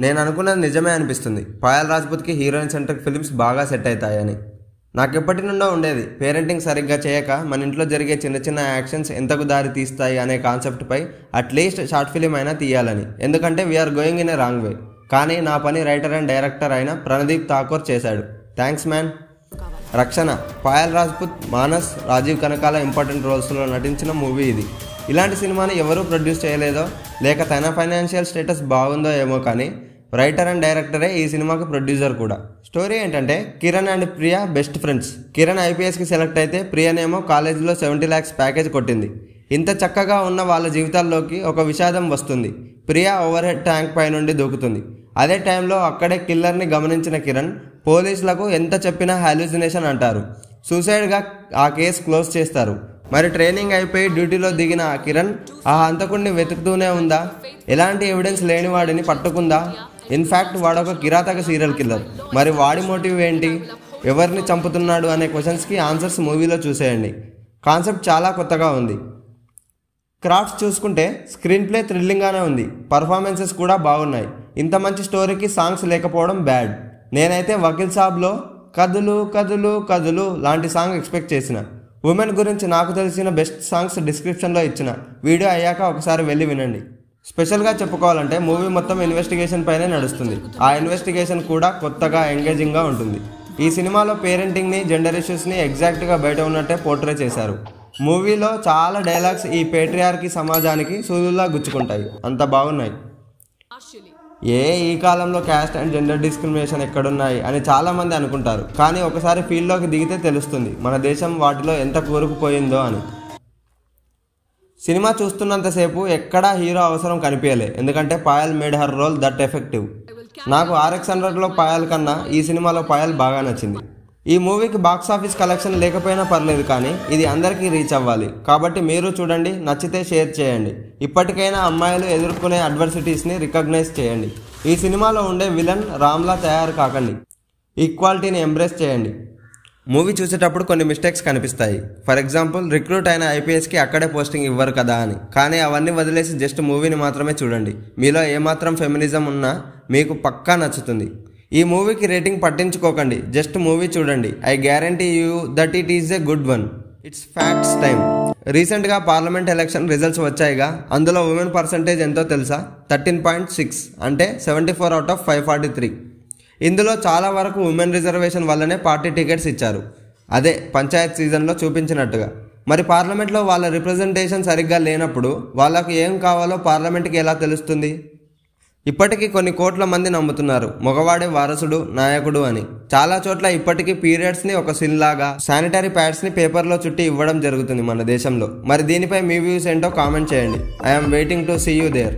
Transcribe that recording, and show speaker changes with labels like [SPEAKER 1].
[SPEAKER 1] నేను అనుకున్నది నిజమే అనిపిస్తుంది. పాయల్ రాజ్పుత్కి హీరోయిన్ సెంట్రిక్ ఫిలిమ్స్ బాగా సెట్ అవుతాయని. నాకు ఎప్పటి నుండో ఉండేది, పేరెంటింగ్ సరిగ్గా చేయక మన ఇంట్లో జరిగే చిన్న చిన్న యాక్షన్స్ ఎంతకు దారి తీస్తాయి అనే కాన్సెప్ట్పై అట్లీస్ట్ షార్ట్ ఫిలిం అయినా తీయాలని. ఎందుకంటే we are going in a wrong way. కానీ నా పని రైటర్ అండ్ డైరెక్టర్ అయిన ప్రణదీప్ ఠాకూర్ చేశాడు. Thanks man. రక్షణ, పాయల్ రాజ్పుత్, మానస్, రాజీవ్ కనకాల ఇంపార్టెంట్ రోల్స్లో నటించిన మూవీ ఇది. ఇలాంటి సినిమాని ఎవరూ ప్రొడ్యూస్ చేయలేదో లేక తన ఫైనాన్షియల్ స్టేటస్ బాగుందో ఏమో కానీ రైటర్ అండ్ డైరెక్టరే ఈ సినిమాకి ప్రొడ్యూసర్ కూడా. స్టోరీ ఏంటంటే Kiran and Priya best friends. Kiran ఐపీఎస్కి సెలెక్ట్ అయితే ప్రియనేమో కాలేజీలో 70 lakhs ప్యాకేజ్ కొట్టింది. ఇంత చక్కగా ఉన్న వాళ్ళ జీవితాల్లోకి ఒక విషాదం వస్తుంది. ప్రియా ఓవర్ హెడ్ ట్యాంక్ పై నుండి దూకుతుంది. అదే టైంలో అక్కడే కిల్లర్ని గమనించిన కిరణ్ పోలీసులకు ఎంత చెప్పినా హాల్యూసినేషన్ అంటారు. సూసైడ్గా ఆ కేసు క్లోజ్ చేస్తారు. మరి ట్రైనింగ్ అయిపోయి డ్యూటీలో దిగిన ఆ కిరణ్ ఆ హంతకుడిని వెతుకుతూనే ఉందా? ఎలాంటి ఎవిడెన్స్ లేని వాడిని పట్టుకుందా? ఇన్ఫ్యాక్ట్ వాడొక కిరాతక సీరియల్ కిల్లర్. మరి వాడి మోటివ్ ఏంటి? ఎవరిని చంపుతున్నాడు అనే క్వశ్చన్స్కి ఆన్సర్స్ మూవీలో చూసేయండి. కాన్సెప్ట్ చాలా కొత్తగా ఉంది. క్రాఫ్ట్స్ చూసుకుంటే స్క్రీన్ ప్లే థ్రిల్లింగ్గానే ఉంది. పర్ఫార్మెన్సెస్ కూడా బాగున్నాయి. ఇంత మంచి స్టోరీకి సాంగ్స్ లేకపోవడం బ్యాడ్. నేనైతే వకీల్ సాబ్లో కదులు కదులు కదులు లాంటి సాంగ్ ఎక్స్పెక్ట్ చేసిన. ఉమెన్ గురించి నాకు తెలిసిన బెస్ట్ సాంగ్స్ డిస్క్రిప్షన్లో ఇచ్చిన. వీడియో అయ్యాక ఒకసారి వెళ్ళి వినండి. స్పెషల్గా చెప్పుకోవాలంటే మూవీ మొత్తం ఇన్వెస్టిగేషన్ పైనే నడుస్తుంది. ఆ ఇన్వెస్టిగేషన్ కూడా కొత్తగా ఎంగేజింగ్గా ఉంటుంది. ఈ సినిమాలో పేరెంటింగ్ని, జెండర్ ఇష్యూస్ని ఎగ్జాక్ట్గా బయట ఉన్నట్టే పోర్ట్రే చేశారు. మూవీలో చాలా డైలాగ్స్ ఈ పేట్రియార్కీ సమాజానికి సూదుల్లా గుచ్చుకుంటాయి. అంత బాగున్నాయి. ఈ కాలంలో క్యాస్ట్ అండ్ జెండర్ డిస్క్రిమినేషన్ ఎక్కడున్నాయి అని చాలామంది అనుకుంటారు. కానీ ఒకసారి ఫీల్డ్లోకి దిగితే తెలుస్తుంది మన దేశం వాటిలో ఎంత కూరుకుపోయిందో అని. సినిమా చూస్తున్నంతసేపు ఎక్కడా హీరో అవసరం కనిపించలే. ఎందుకంటే Payal made her role that effective. నాకు RX100లో పాయల్ కన్నా ఈ సినిమాలో పాయల్ బాగా నచ్చింది. ఈ మూవీకి బాక్సాఫీస్ కలెక్షన్ లేకపోయినా పర్లేదు, కానీ ఇది అందరికీ రీచ్ అవ్వాలి. కాబట్టి మీరు చూడండి, నచ్చితే షేర్ చేయండి. ఇప్పటికైనా అమ్మాయిలు ఎదుర్కొనే అడ్వర్సిటీస్ని రికగ్నైజ్ చేయండి. ఈ సినిమాలో ఉండే విలన్ రామ్లా తయారు కాకండి. ఈక్వాలిటీని ఎంబ్రేస్ చేయండి. మూవీ చూసేటప్పుడు కొన్ని మిస్టేక్స్ కనిపిస్తాయి. ఫర్ ఎగ్జాంపుల్, రిక్రూట్ అయిన ఐపీఎస్కి అక్కడే పోస్టింగ్ ఇవ్వరు కదా అని. కానీ అవన్నీ వదిలేసి జస్ట్ మూవీని మాత్రమే చూడండి. మీలో ఏమాత్రం ఫెమినిజం ఉన్నా మీకు పక్కా నచ్చుతుంది. ఈ మూవీకి రేటింగ్ పట్టించుకోకండి, జస్ట్ మూవీ చూడండి. I guarantee you that it is a good one. It's facts time. రీసెంట్గా పార్లమెంట్ ఎలక్షన్ రిజల్ట్స్ వచ్చాయిగా. అందులో ఉమెన్ పర్సంటేజ్ ఎంతో తెలుసా? 13.6, అంటే 74 out of 543. ఇందులో చాలా వరకు ఉమెన్ రిజర్వేషన్ వల్లనే పార్టీ టికెట్స్ ఇచ్చారు. అదే పంచాయత్ సీజన్లో చూపించినట్టుగా. మరి పార్లమెంట్లో వాళ్ళ రిప్రజెంటేషన్ సరిగ్గా లేనప్పుడు వాళ్ళకు ఏం కావాలో పార్లమెంట్కి ఎలా తెలుస్తుంది? ఇప్పటికీ కొన్ని కోట్ల మంది నమ్ముతున్నారు మగవాడే వారసుడు, నాయకుడు అని. చాలా చోట్ల ఇప్పటికీ పీరియడ్స్ని ఒక సిన్ లాగా, శానిటరీ ప్యాడ్స్ని పేపర్లో చుట్టి ఇవ్వడం జరుగుతుంది మన దేశంలో. మరి దీనిపై మీ వ్యూస్ ఏంటో కామెంట్ చేయండి. I'm waiting to see you there.